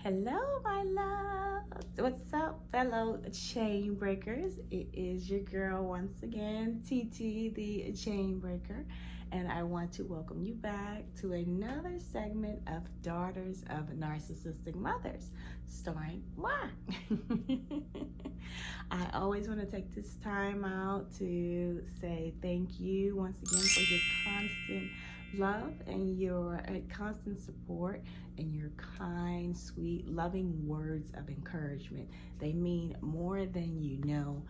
Hello, my loves. What's up, fellow chain breakers? It is your girl once again, TT, the chain breaker, and I want to welcome you back to another segment of Daughters of Narcissistic Mothers, starring moi. I always want to take this time out to say thank you once again for your constant love and your constant support and your kind, sweet, loving words of encouragement. They mean more than you know.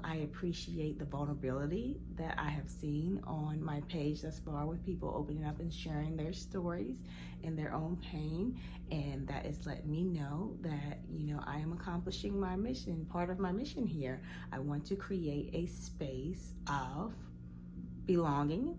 I appreciate the vulnerability that I have seen on my page thus far with people opening up and sharing their stories and their own pain. And that is letting me know that, I am accomplishing my mission, part of my mission here. I want to create a space of belonging.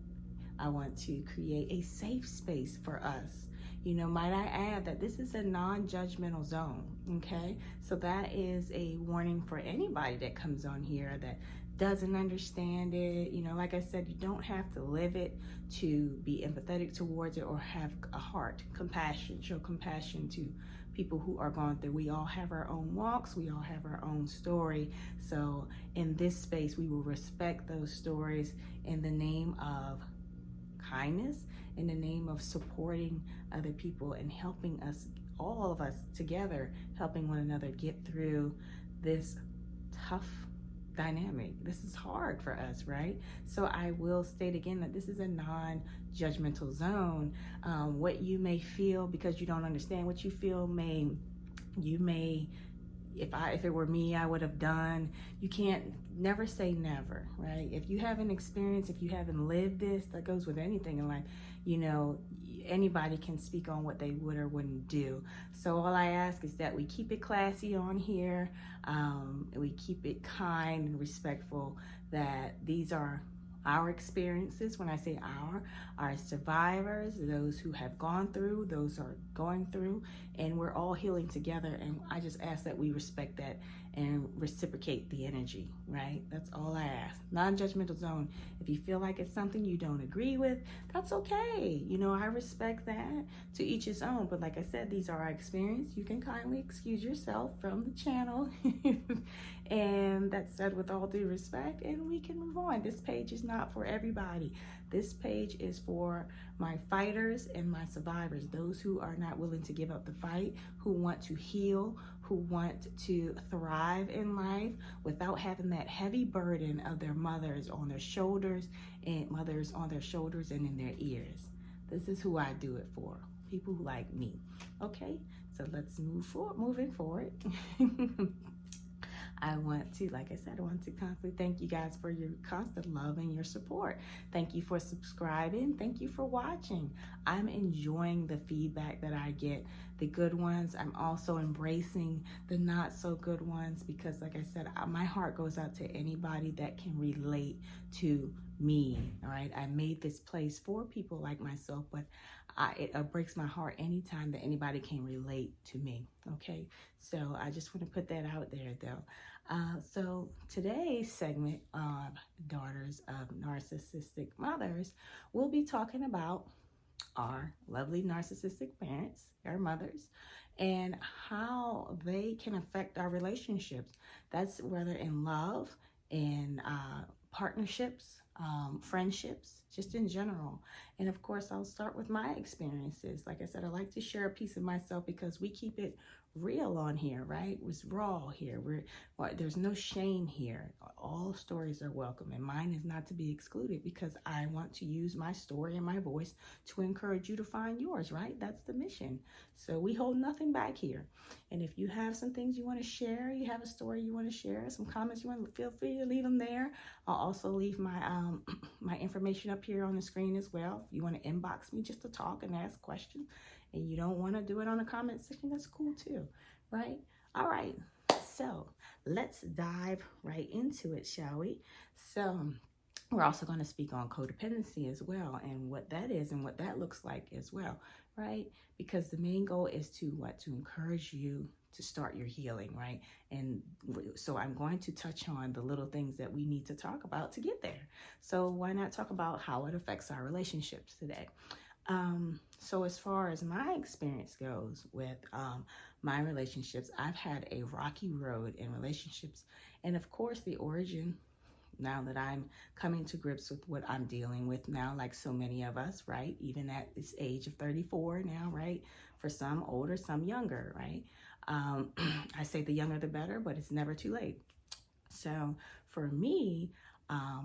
I want to create a safe space for us. Might I add that this is a non-judgmental zone, okay? So that is a warning for anybody that comes on here that doesn't understand it. Like I said, you don't have to live it to be empathetic towards it or have a heart, compassion, show compassion to people who are going through. We all have our own walks, we all have our own story. So in this space, we will respect those stories in the name of kindness, in the name of supporting other people and helping us, all of us together, helping one another get through this tough dynamic. This is hard for us, right? So I will state again that this is a non-judgmental zone. What you may feel because you don't understand what you feel if it were me, I would have done. You can't never say never, right? If you haven't experienced, if you haven't lived this, that goes with anything in life, anybody can speak on what they would or wouldn't do. So all I ask is that we keep it classy on here. We keep it kind and respectful, that these are our experiences. When I say our survivors, those who have gone through, those who are going through, and we're all healing together. And I just ask that we respect that and reciprocate the energy, right? That's all I ask. Non-judgmental zone. If you feel like it's something you don't agree with, that's okay. I respect that. To each his own. But like I said, these are our experience. You can kindly excuse yourself from the channel. And that's said with all due respect, and we can move on. This page is not for everybody. This page is for my fighters and my survivors, those who are not willing to give up the fight, who want to heal, who want to thrive in life without having that heavy burden of their mothers on their shoulders and in their ears. This is who I do it for, people who like me. Okay, so let's moving forward. I want to constantly thank you guys for your constant love and your support. Thank you for subscribing. Thank you for watching. I'm enjoying the feedback that I get, the good ones. I'm also embracing the not so good ones because, like I said, my heart goes out to anybody that can relate to me, all right? I made this place for people like myself, but it breaks my heart anytime that anybody can relate to me, okay? So I just want to put that out there, though. So today's segment of Daughters of Narcissistic Mothers, we'll be talking about our lovely narcissistic parents, our mothers, and how they can affect our relationships. That's whether in love, in partnerships, friendships, just in general. And of course, I'll start with my experiences. Like I said, I like to share a piece of myself because we keep it real on here, right? It's raw here. There's no shame here. All stories are welcome, and mine is not to be excluded because I want to use my story and my voice to encourage you to find yours, right? That's the mission. So we hold nothing back here. And if you have some things you want to share, you have a story you want to share, some comments you want to, feel free to leave them there. I'll also leave my my information up here on the screen as well. If you want to inbox me just to talk and ask questions, and you don't want to do it on the comment section, that's cool too, right? All right, so let's dive right into it, shall we? So we're also going to speak on codependency as well, and what that is and what that looks like as well, right? Because the main goal is to encourage you to start your healing, right? And so I'm going to touch on the little things that we need to talk about to get there. So why not talk about how it affects our relationships today? So as far as my experience goes with my relationships, I've had a rocky road in relationships. And of course, the origin, now that I'm coming to grips with what I'm dealing with now, like so many of us, right? Even at this age of 34 now, right? For some older, some younger, right? I say the younger the better, but it's never too late. So for me,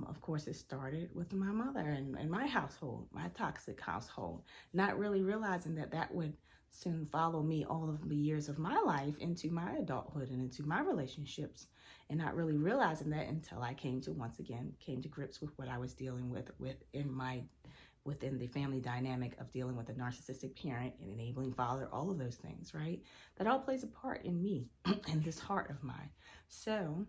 of course, it started with my mother and my household, my toxic household, not really realizing that that would soon follow me all of the years of my life into my adulthood and into my relationships, and not really realizing that until I came to grips with what I was dealing with within the family dynamic of dealing with a narcissistic parent, and enabling father, all of those things, right? That all plays a part in me and this heart of mine. So,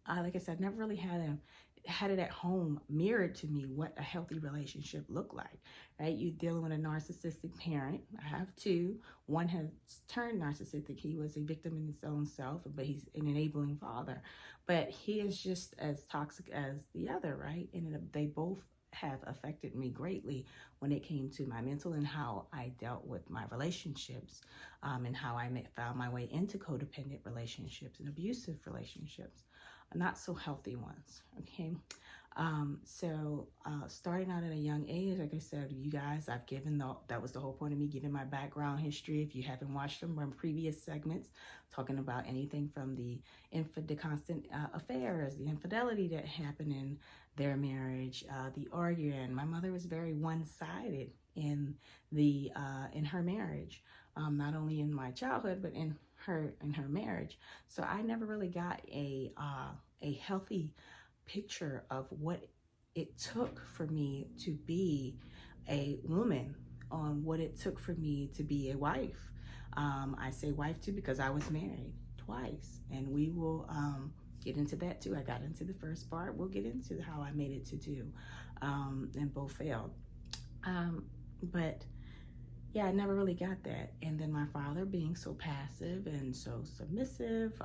like I said, never really had it at home mirrored to me what a healthy relationship looked like, right? You're dealing with a narcissistic parent. I have two. One has turned narcissistic. He was a victim in his own self, but he's an enabling father. But he is just as toxic as the other, right? And they both have affected me greatly when it came to my mental and how I dealt with my relationships, and how I found my way into codependent relationships and abusive relationships, not so healthy ones, okay? So starting out at a young age, like I said, you guys, that was the whole point of me giving my background history. If you haven't watched them from previous segments, talking about anything from the constant affairs, the infidelity that happened in their marriage, the arguing. My mother was very one-sided in her marriage, not only in my childhood, but in her marriage. So I never really got a healthy picture of what it took for me to be a woman, on what it took for me to be a wife. I say wife too because I was married twice, and we will get into that too. I got into the first part. We'll get into how I made it to two, and both failed. But yeah, I never really got that. And then my father being so passive and so submissive,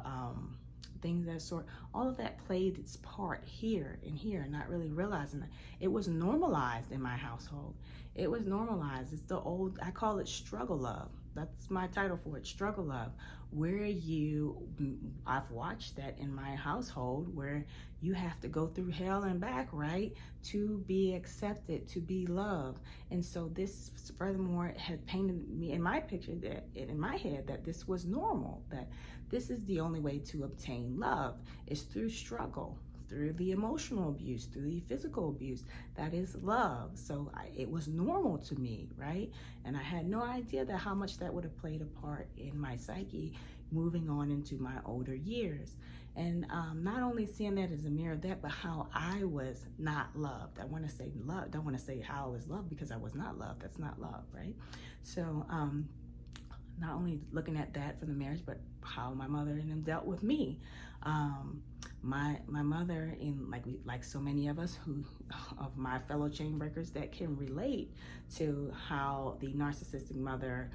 things that sort, all of that played its part here and here, not really realizing that it was normalized in my household. It was normalized. It's the old, I call it struggle love. That's my title for it, struggle love, where I've watched that in my household, where you have to go through hell and back, right, to be accepted, to be loved. And so this, furthermore, had painted me in my picture, in my head, that this was normal, that this is the only way to obtain love, is through struggle, through the emotional abuse, through the physical abuse. That is love. So it was normal to me, right? And I had no idea that how much that would have played a part in my psyche moving on into my older years. And not only seeing that as a mirror of that, but how I was not loved. I want to say love, don't want to say how I was loved, because I was not loved. That's not love, right? So not only looking at that from the marriage, but how my mother and them dealt with me. My mother, in like so many of us of my fellow chain breakers that can relate to how the narcissistic mother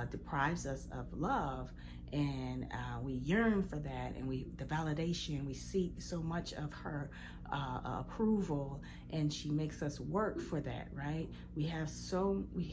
deprives us of love, and we yearn for that, and the validation, we seek so much of her approval, and she makes us work for that, right? We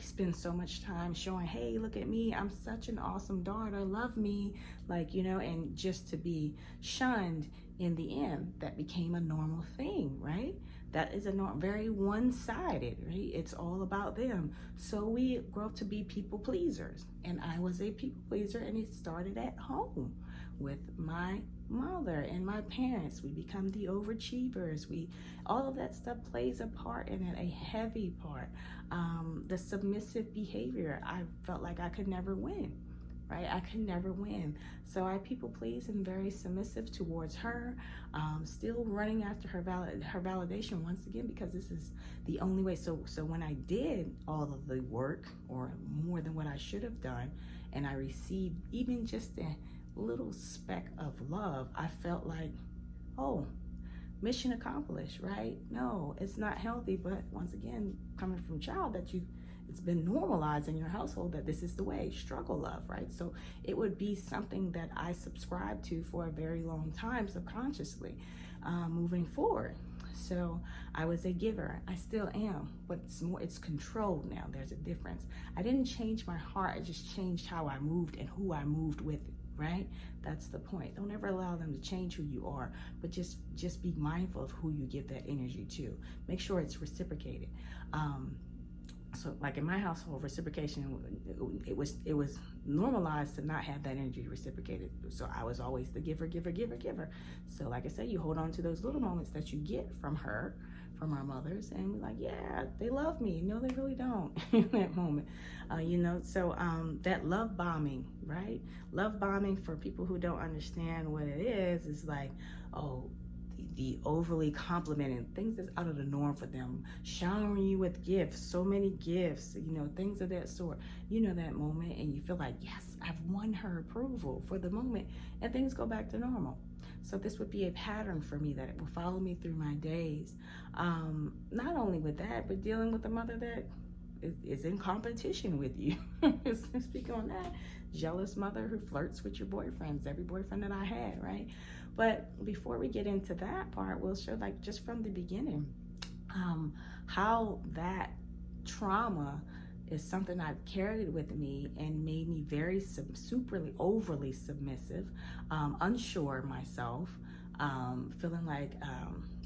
spend so much time showing, hey, look at me, I'm such an awesome daughter, love me, and just to be shunned in the end, that became a normal thing, right? that is very one-sided, right? It's all about them. So we grow up to be people pleasers, and I was a people pleaser, and it started at home with my mother and my parents. We become the overachievers. All of that stuff plays a part in it, a heavy part. The submissive behavior, I felt like I could never win, right? I could never win. So I people please and very submissive towards her, still running after her validation once again, because this is the only way. So when I did all of the work, or more than what I should have done, and I received even just a little speck of love, I felt like, oh, mission accomplished, right? No, it's not healthy. But once again, coming from child, it's been normalized in your household that this is the way, struggle love, right? So it would be something that I subscribed to for a very long time subconsciously, moving forward. So I was a giver. I still am, but it's controlled now. There's a difference. I didn't change my heart. I just changed how I moved and who I moved with it, right? That's the point. Don't ever allow them to change who you are, but just be mindful of who you give that energy to. Make sure it's reciprocated. So like in my household, reciprocation, it was normalized to not have that energy reciprocated. So I was always the giver. So like I said, you hold on to those little moments that you get from our mothers, and we're like, yeah, they love me. No, they really don't in that moment. So that love bombing, right? Love bombing, for people who don't understand what it is like, oh, the overly complimenting, things that's out of the norm for them, showering you with gifts, so many gifts, things of that sort. That moment, and you feel like, yes, I've won her approval for the moment, and things go back to normal. So this would be a pattern for me that it will follow me through my days. Not only with that, but dealing with a mother that is in competition with you. Speak on that. Jealous mother who flirts with your boyfriends, every boyfriend that I had, right? But before we get into that part, we'll show, like, just from the beginning, how that trauma is something I've carried with me and made me very overly submissive, unsure of myself, feeling like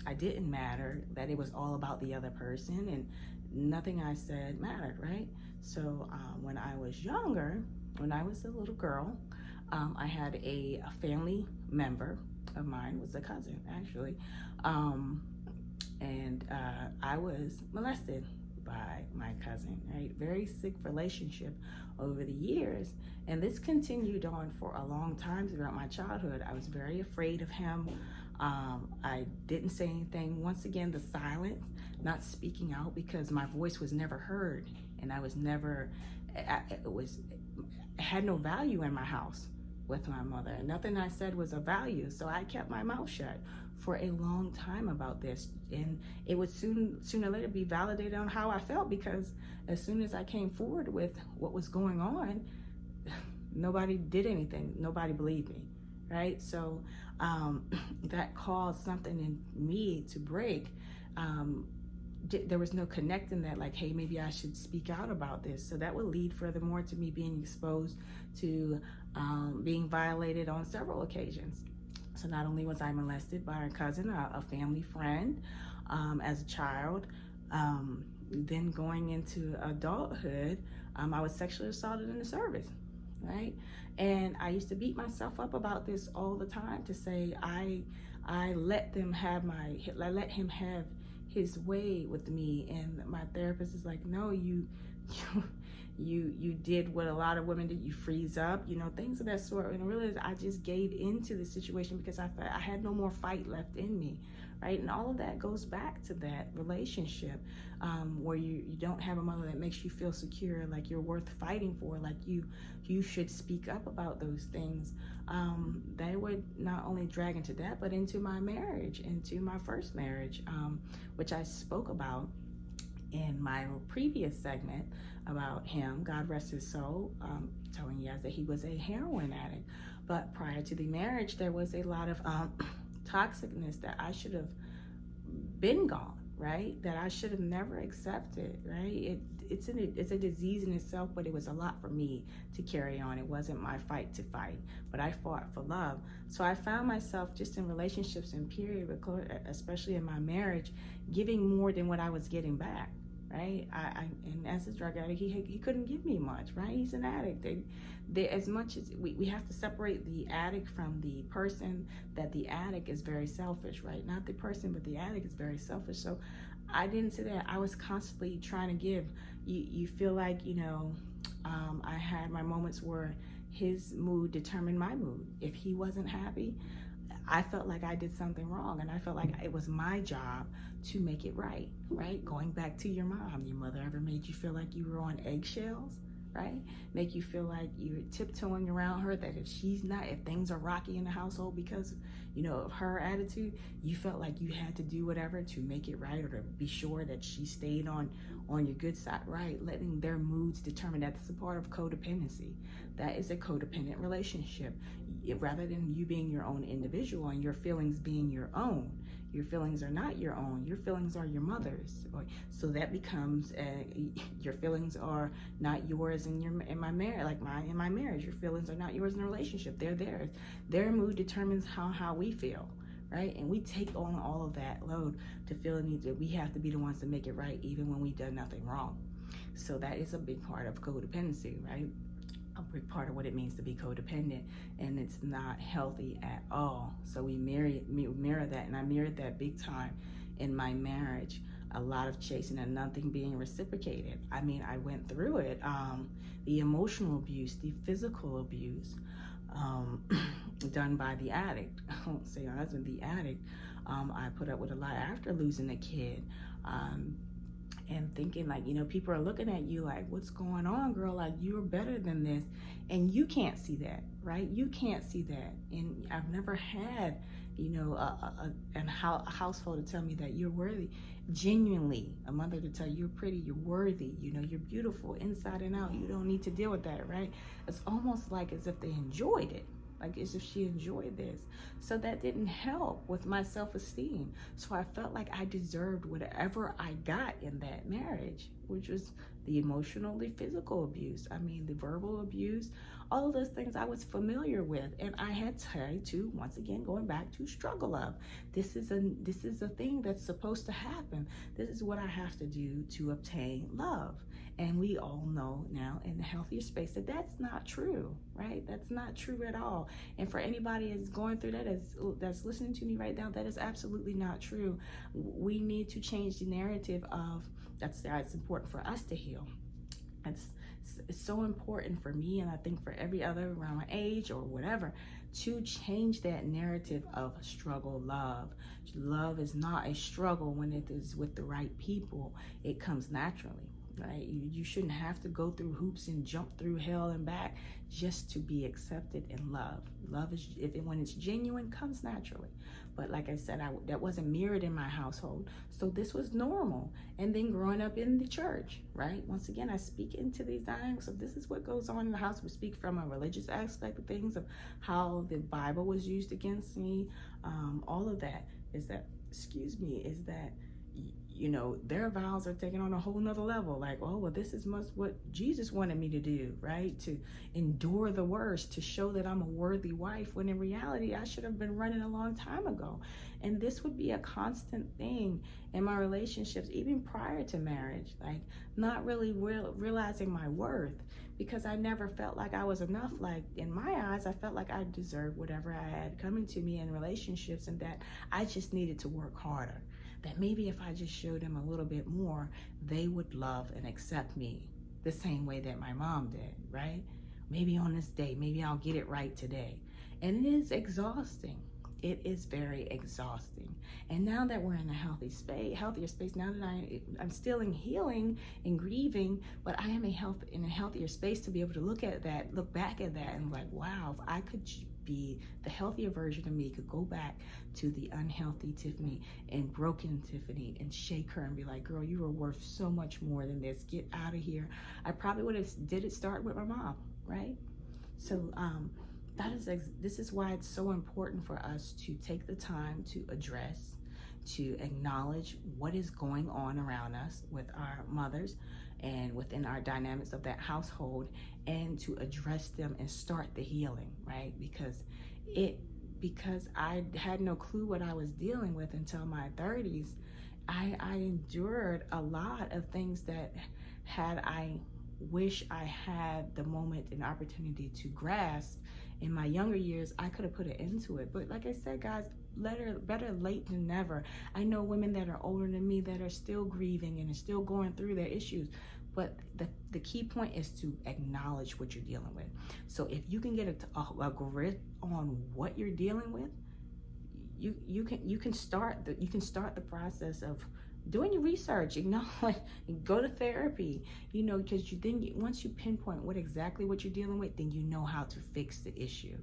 I didn't matter, that it was all about the other person and nothing I said mattered, right? So when I was younger, when I was a little girl, I had a family member of mine, was a cousin actually, and I was molested by my cousin, right? Very sick relationship over the years, and this continued on for a long time throughout my childhood. I was very afraid of him. I didn't say anything. Once again, the silence, not speaking out, because my voice was never heard, and I was never, it had no value in my house with my mother. Nothing I said was of value, so I kept my mouth shut for a long time about this, and it would sooner or later be validated on how I felt, because as soon as I came forward with what was going on, nobody did anything, nobody believed me, right? So that caused something in me to break. There was no connecting that, like, hey, maybe I should speak out about this. So that would lead furthermore to me being exposed to being violated on several occasions. So not only was I molested by a cousin, a family friend, as a child, then going into adulthood, I was sexually assaulted in the service, right? And I used to beat myself up about this all the time, to say I let him have his way with me. And my therapist is like, no, you did what a lot of women did. You freeze up, things of that sort. And I realized I just gave into the situation because I had no more fight left in me, right? And all of that goes back to that relationship, where you don't have a mother that makes you feel secure, like you're worth fighting for, like you should speak up about those things. They would not only drag into that, but into my marriage, into my first marriage, which I spoke about in my previous segment about him, God rest his soul, telling you guys that he was a heroin addict. But prior to the marriage, there was a lot of toxicness that I should have been gone, right? That I should have never accepted, right? it's a disease in itself, but it was a lot for me to carry on. It wasn't my fight to fight, but I fought for love. So I found myself just in relationships and period, especially in my marriage, giving more than what I was getting back. Right, and as a drug addict, he couldn't give me much. Right, he's an addict. They as much as we have to separate the addict from the person. That the addict is very selfish, right? Not the person, but the addict is very selfish. So I didn't say that. I was constantly trying to give. You feel like, I had my moments where his mood determined my mood. If he wasn't happy, I felt like I did something wrong, and I felt like it was my job to make it right, right? Going back to your mom, your mother ever made you feel like you were on eggshells, right? Make you feel like you're tiptoeing around her, that if things are rocky in the household because, of her attitude, you felt like you had to do whatever to make it right or to be sure that she stayed on your good side, right? Letting their moods determine. That's a part of codependency. That is a codependent relationship. Rather than you being your own individual and your feelings being your own, your feelings are not your own. Your feelings are your mother's. So that becomes your feelings are not yours in my marriage. Like in my marriage, your feelings are not yours in a relationship. They're theirs. Their mood determines how we feel, right? And we take on all of that load to feel the need that we have to be the ones to make it right, even when we've done nothing wrong. So that is a big part of codependency, right? A big part of what it means to be codependent, and it's not healthy at all. So we mirror that, and I mirrored that big time in my marriage. A lot of chasing and nothing being reciprocated. I mean, I went through it. The emotional abuse, the physical abuse done by the addict. I won't say my husband, the addict. I put up with a lot after losing a kid. And thinking like, people are looking at you like, what's going on, girl? Like, you're better than this. And you can't see that, right? You can't see that. And I've never had, a household to tell me that you're worthy. Genuinely, a mother to tell you you're pretty, you're worthy, you're beautiful inside and out. You don't need to deal with that, right? It's almost like as if they enjoyed it. Like as if she enjoyed this. So that didn't help with my self-esteem. So I felt like I deserved whatever I got in that marriage, which was the emotional, the physical abuse. I mean, the verbal abuse, all of those things I was familiar with. And I had tried to, once again, going back to struggle of. This is a thing that's supposed to happen. This is what I have to do to obtain love. And we all know now in the healthier space that that's not true, right? That's not true at all. And for anybody that's going through that, that's listening to me right now, that is absolutely not true. We need to change the narrative of that's important for us to heal. It's so important for me, and I think for every other around my age or whatever, to change that narrative of struggle love. Love is not a struggle when it is with the right people. It comes naturally. Right? You shouldn't have to go through hoops and jump through hell and back just to be accepted and loved. Love is, when it's genuine, comes naturally. But like I said, that wasn't mirrored in my household. So this was normal. And then growing up in the church, right? Once again, I speak into these dynamics. So this is what goes on in the house. We speak from a religious aspect of things, of how the Bible was used against me. All of that is that, their vows are taken on a whole nother level. Like, oh, well, this is what Jesus wanted me to do, right? To endure the worst, to show that I'm a worthy wife, when in reality, I should have been running a long time ago. And this would be a constant thing in my relationships, even prior to marriage, like not really realizing my worth, because I never felt like I was enough. Like in my eyes, I felt like I deserved whatever I had coming to me in relationships, and that I just needed to work harder. That maybe if I just showed them a little bit more, they would love and accept me the same way that my mom did, right? Maybe on this day, maybe I'll get it right today. And it is exhausting. It is very exhausting. And now that we're in a healthier space, now that I'm still in healing and grieving, but I am in a healthier space to be able to look back at that and like, wow, if I could be the healthier version of me, could go back to the unhealthy Tiffany and broken Tiffany and shake her and be like, girl, you are worth so much more than this. Get out of here. I probably would have did it start with my mom, right? So this is why it's so important for us to take the time to address, to acknowledge what is going on around us with our mothers, and within our dynamics of that household, and to address them and start the healing, right? Because I had no clue what I was dealing with until my 30s. I endured a lot of things that had I wish I had the moment and opportunity to grasp in my younger years, I could have put an end to it. But like I said, guys, better late than never. I know women that are older than me that are still grieving and are still going through their issues. But the key point is to acknowledge what you're dealing with. So if you can get a grip on what you're dealing with, you can start the process of doing your research. Acknowledge, go to therapy. Because once you pinpoint what you're dealing with, then you know how to fix the issue.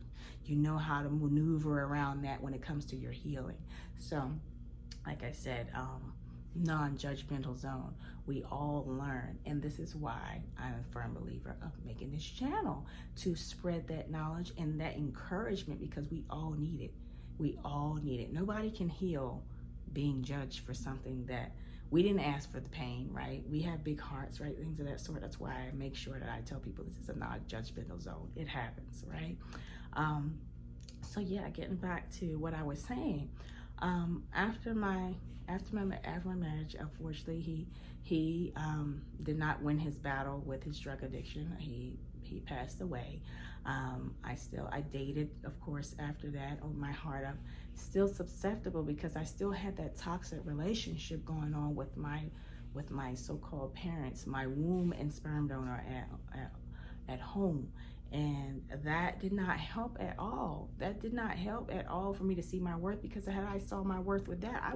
You know how to maneuver around that when it comes to your healing. So, like I said, non-judgmental zone. We all learn, and this is why I'm a firm believer of making this channel, to spread that knowledge and that encouragement, because we all need it. We all need it. Nobody can heal being judged for something that we didn't ask for the pain, right? We have big hearts, right? Things of that sort. That's why I make sure that I tell people this is a non-judgmental zone. It happens, right? So yeah, getting back to what I was saying, after my marriage, unfortunately, he did not win his battle with his drug addiction. He passed away. I dated, of course, after that. Oh, my heart, I'm still susceptible because I still had that toxic relationship going on with my so-called parents, my womb and sperm donor at home. And that did not help at all. That did not help at all for me to see my worth, because had I saw my worth with that, I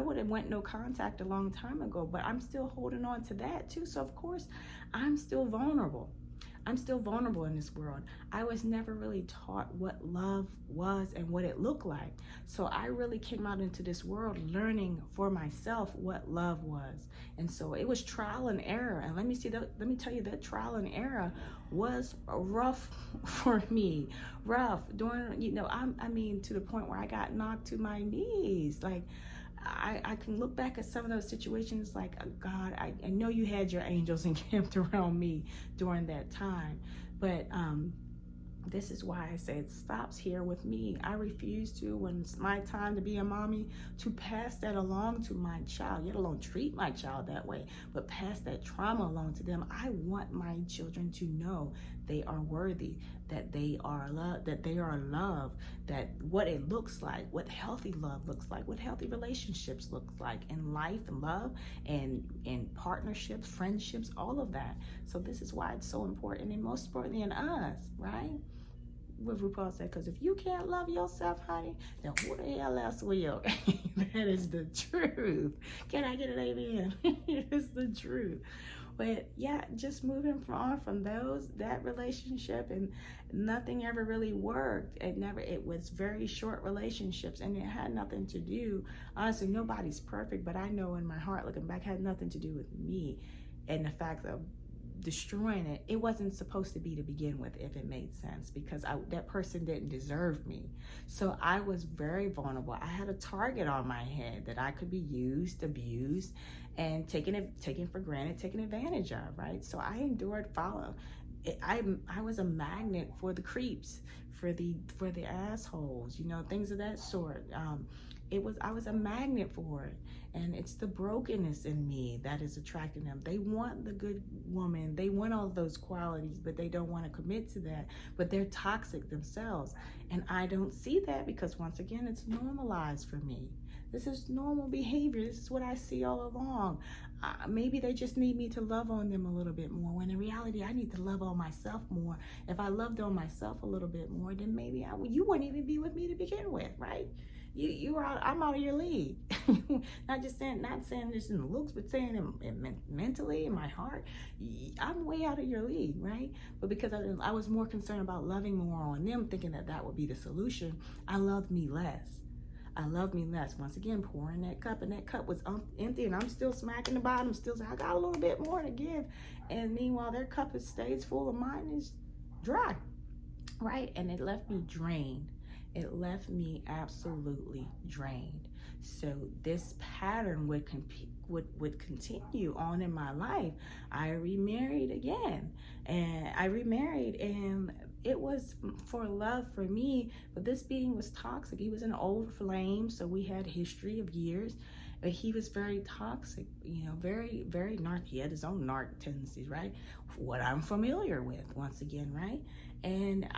would have went no contact a long time ago. But I'm still holding on to that too. So of course, I'm still vulnerable. I'm still vulnerable in this world. I was never really taught what love was and what it looked like. So I really came out into this world learning for myself what love was. And so it was trial and error. And let me tell you that trial and error was rough for me. Rough during, I mean, to the point where I got knocked to my knees. Like, I can look back at some of those situations like, oh God, I know you had your angels encamped around me during that time. But this is why I say it stops here with me. I refuse to, when it's my time to be a mommy, to pass that along to my child, yet alone treat my child that way, but pass that trauma along to them. I want my children to know they are worthy, that they are loved, that what it looks like, what healthy love looks like, what healthy relationships look like in life and love and in partnerships, friendships, all of that. So this is why it's so important, and most importantly in us, right? What RuPaul said, because if you can't love yourself, honey, then who the hell else will? That is the truth. Can I get an amen? It's the truth. But yeah, just moving on from that relationship, and nothing ever really worked. It was very short relationships, and it had nothing to do, honestly, nobody's perfect, but I know in my heart, looking back, had nothing to do with me and the fact of destroying it. It wasn't supposed to be to begin with, if it made sense, because that person didn't deserve me. So I was very vulnerable. I had a target on my head that I could be used, abused, and taken for granted, taken advantage of, right? So I endured follow. I was a magnet for the creeps, for the assholes, things of that sort. I was a magnet for it. And it's the brokenness in me that is attracting them. They want the good woman. They want all those qualities, but they don't want to commit to that. But they're toxic themselves. And I don't see that, because once again, it's normalized for me. This is normal behavior. This is what I see all along. Maybe they just need me to love on them a little bit more, when in reality, I need to love on myself more. If I loved on myself a little bit more, then maybe you wouldn't even be with me to begin with, right? I'm out of your league. not saying this in the looks, but saying it mentally, in my heart, I'm way out of your league, right? But because I was more concerned about loving more on them, thinking that would be the solution, I loved me less. Once again, pouring that cup, and that cup was empty, and I'm still smacking the bottom, still saying, I got a little bit more to give. And meanwhile, their cup stays full, and mine is dry, right? And it left me drained. It left me absolutely drained. So this pattern would continue on in my life. I remarried again, and it was for love for me, but this being was toxic. He was an old flame, so we had history of years, but he was very toxic, very, very he had his own narc tendencies, right? What I'm familiar with, once again, right? And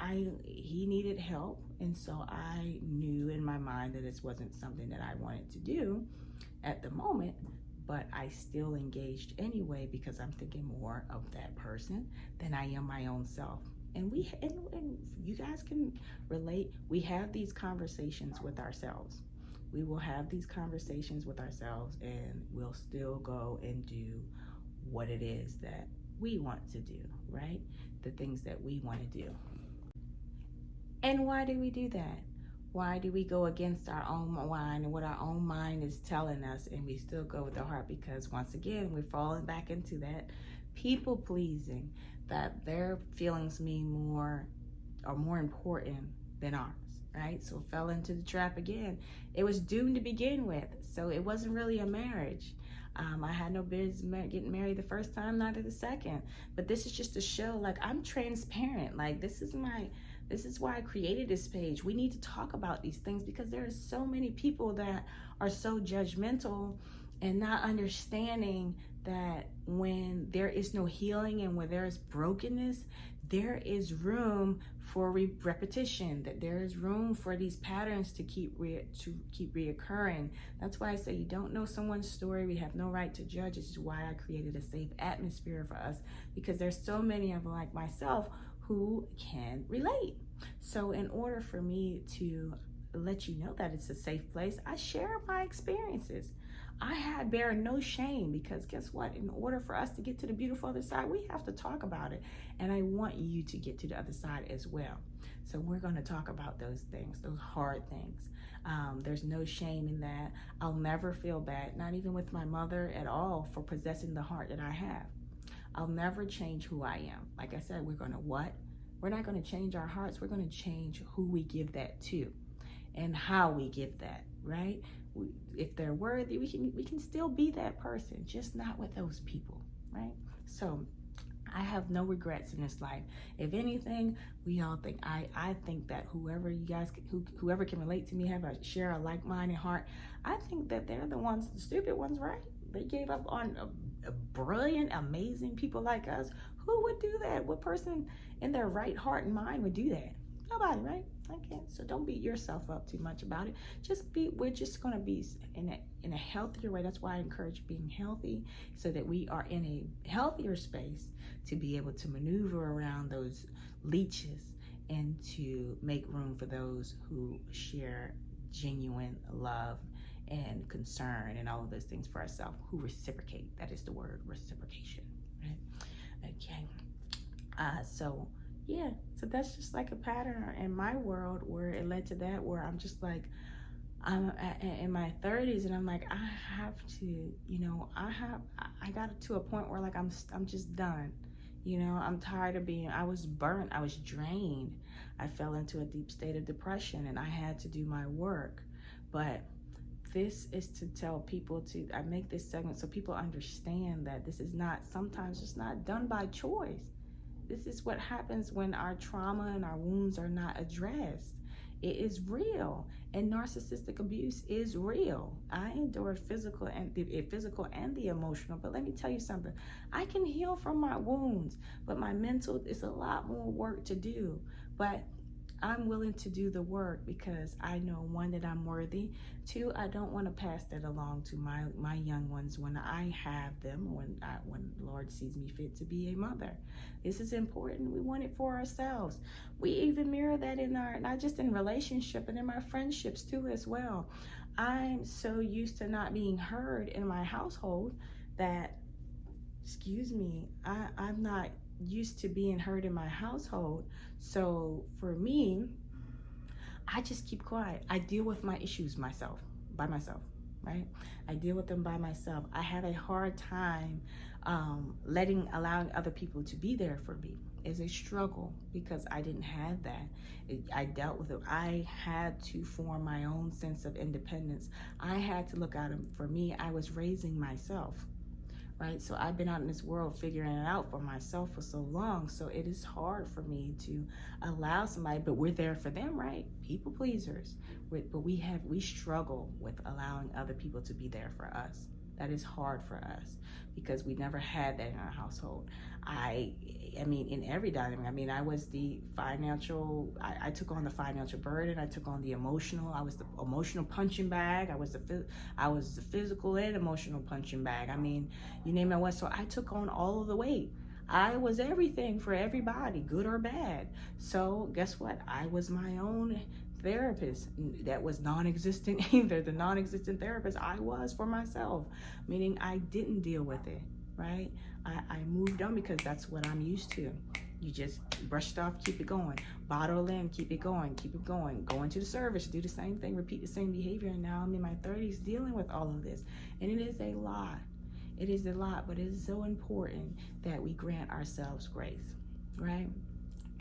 he needed help, and so I knew in my mind that this wasn't something that I wanted to do at the moment, but I still engaged anyway because I'm thinking more of that person than I am my own self. And and you guys can relate. We have these conversations with ourselves. We will have these conversations with ourselves, and we'll still go and do what it is that we want to do, right? The things that we want to do. And why do we do that? Why do we go against our own mind and what our own mind is telling us, and we still go with the heart? Because once again, we're falling back into that people pleasing, that their feelings mean more important than ours, right? So fell into the trap again. It was doomed to begin with, so it wasn't really a marriage. I had no business getting married the first time, neither the second. But this is just to show, like, I'm transparent. Like, this is why I created this page. We need to talk about these things because there are so many people that are so judgmental and not understanding that when there is no healing and when there is brokenness, there is room for repetition, that there is room for these patterns to keep reoccurring. That's why I say you don't know someone's story. We have no right to judge. This is why I created a safe atmosphere for us, because there's so many of them like myself who can relate. So in order for me to let you know that it's a safe place, I share my experiences. I bear no shame, because guess what? In order for us to get to the beautiful other side, we have to talk about it. And I want you to get to the other side as well. So we're going to talk about those things, those hard things. There's no shame in that. I'll never feel bad, not even with my mother at all, for possessing the heart that I have. I'll never change who I am. Like I said, we're not going to change our hearts. We're going to change who we give that to and how we give that, right? If they're worthy, we can still be that person, just not with those people, right? So I have no regrets in this life. If anything, we all think, I think that whoever can relate to me, share a like-minded heart, I think that they're the stupid ones, right? They gave up on a brilliant, amazing people like us. Who would do that? What person in their right heart and mind would do that? Nobody, right? Okay, so don't beat yourself up too much about it. We're just going to be in a healthier way. That's why I encourage being healthy, so that we are in a healthier space to be able to maneuver around those leeches and to make room for those who share genuine love and concern and all of those things for ourselves, who reciprocate. That is the word, reciprocation, right? Okay. So that's just like a pattern in my world where it led to that, where I'm just like, I'm in my 30s and I'm like, I have to, I got to a point where like, I'm just done. I'm tired of I was burnt, I was drained. I fell into a deep state of depression and I had to do my work. But this is to tell people I make this segment so people understand that this is sometimes it's not done by choice. This is what happens when our trauma and our wounds are not addressed. It is real, and narcissistic abuse is real. I endured physical and the emotional, but let me tell you something. I can heal from my wounds, but my mental is a lot more work to do. But I'm willing to do the work because I know, one, that I'm worthy. Two, I don't want to pass that along to my young ones when I have them, when the Lord sees me fit to be a mother. This is important. We want it for ourselves. We even mirror that in not just in relationship, but in my friendships too as well. I'm so used to not being heard in my household that, I'm not used to being heard in my household. So for me, I just keep quiet. I deal with my issues by myself, right? I deal with them by myself. I have a hard time allowing other people to be there for me. is a struggle because I didn't have that. I dealt with it. I had to form my own sense of independence. I had to look out for me. I was raising myself, right? So I've been out in this world figuring it out for myself for so long. So it is hard for me to allow somebody, but we're there for them, right? People pleasers. But we struggle with allowing other people to be there for us. That is hard for us because we never had that in our household. I mean, in every dynamic. I mean, I was the financial. I took on the financial burden. I took on the emotional. I was the emotional punching bag. I was the physical and emotional punching bag. I mean, you name it. What? So I took on all of the weight. I was everything for everybody, good or bad. So guess what? I was my own therapist that was non-existent either. The non-existent therapist I was for myself, meaning I didn't deal with it, right? I moved on because that's what I'm used to. You just brush it off, keep it going, bottle in, keep it going, go into the service, do the same thing, repeat the same behavior. And now I'm in my 30s dealing with all of this. And it is a lot. It is a lot, but it is so important that we grant ourselves grace, right?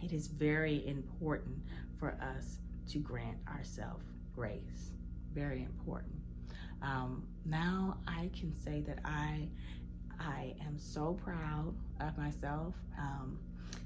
It is very important for us to grant ourselves grace. Very important. Now I can say that I am so proud of myself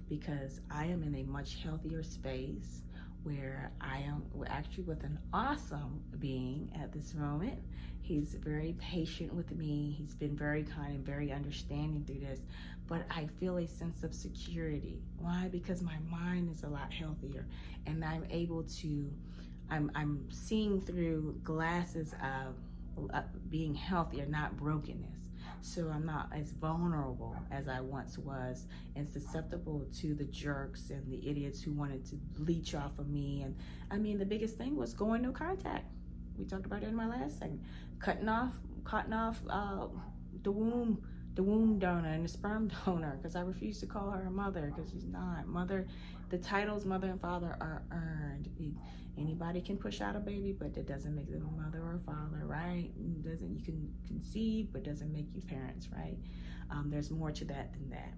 because I am in a much healthier space where I am actually with an awesome being at this moment. He's very patient with me. He's been very kind and very understanding through this. But I feel a sense of security. Why? Because my mind is a lot healthier, and I'm able to, I'm seeing through glasses of being healthier, not brokenness. So I'm not as vulnerable as I once was and susceptible to the jerks and the idiots who wanted to leech off of me. And I mean, the biggest thing was going no contact. We talked about it in my last segment. Cutting off the womb donor and the sperm donor, because I refuse to call her a mother because she's not. Mother, the titles mother and father are earned. Anybody can push out a baby, but that doesn't make them a mother or a father, right? You can conceive, but doesn't make you parents, right? There's more to that than that.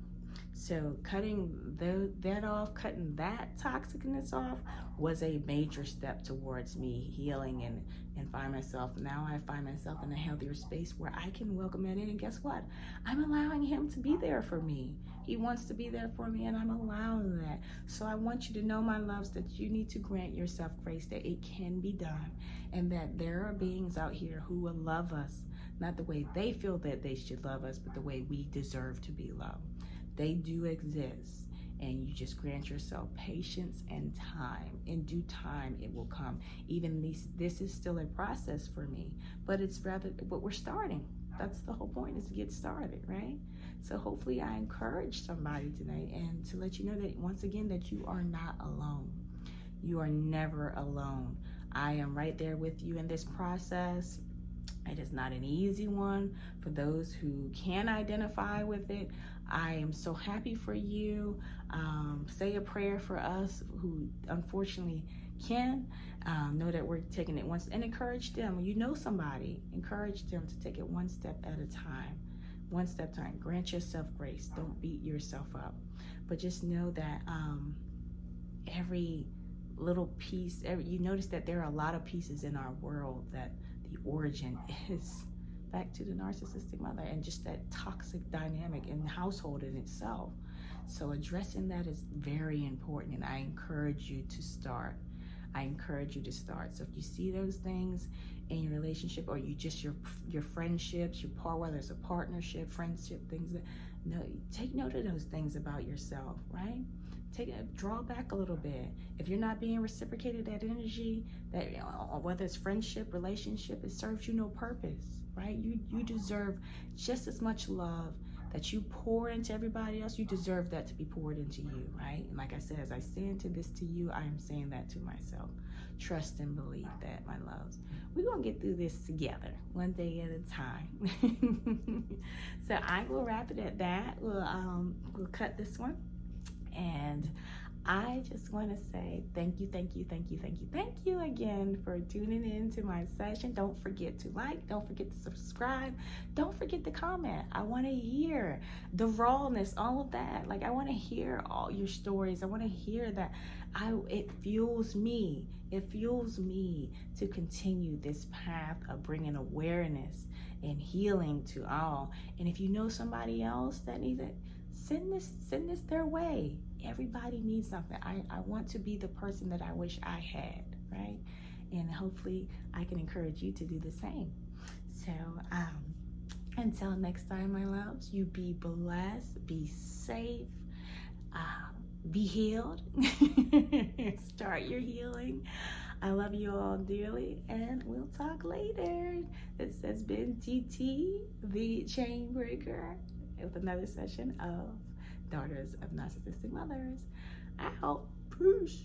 So cutting that off, cutting that toxicness off was a major step towards me healing and find myself. Now I find myself in a healthier space where I can welcome it in. And guess what? I'm allowing him to be there for me. He wants to be there for me, and I'm allowing that. So I want you to know, my loves, that you need to grant yourself grace, that it can be done, and that there are beings out here who will love us, not the way they feel that they should love us, but the way we deserve to be loved. They do exist, and you just grant yourself patience and time. In due time, it will come. Even this is still a process for me, but we're starting. That's the whole point, is to get started, right? So hopefully I encourage somebody tonight and to let you know that, once again, that you are not alone. You are never alone. I am right there with you in this process. It is not an easy one for those who can identify with it. I am so happy for you. Say a prayer for us who unfortunately can. Know that we're taking it once, and encourage them. You know somebody, encourage them to take it one step at a time. One step at a time. Grant yourself grace. Don't beat yourself up. But just know that every little piece, you notice that there are a lot of pieces in our world that the origin is back to the narcissistic mother and just that toxic dynamic in the household in itself. So addressing that is very important, and I encourage you to start. So if you see those things in your relationship, or you just your friendships, whether it's a partnership, friendship, things take note of those things about yourself, right? Draw back a little bit. If you're not being reciprocated that energy, that whether it's friendship, relationship, it serves you no purpose, right? You deserve just as much love that you pour into everybody else. You deserve that to be poured into you, right? And like I said, as I say into this to you, I am saying that to myself. Trust and believe that, my loves. We're gonna get through this together, one day at a time. So I will wrap it at that. We'll cut this one. And I just want to say thank you again for tuning in to my session. Don't forget to like, don't forget to subscribe, don't forget to comment. I want to hear the rawness, all of that. Like, I want to hear all your stories. I want to hear that. It fuels me. It fuels me to continue this path of bringing awareness and healing to all. And if you know somebody else that needs it, send this their way. Everybody needs something. I want to be the person that I wish I had, right? And hopefully I can encourage you to do the same. So until next time, my loves, you be blessed, be safe, be healed. Start your healing. I love you all dearly, and we'll talk later. This has been TT, the Chain Breaker, with another session of Daughters of Narcissistic Mothers. Out. Push.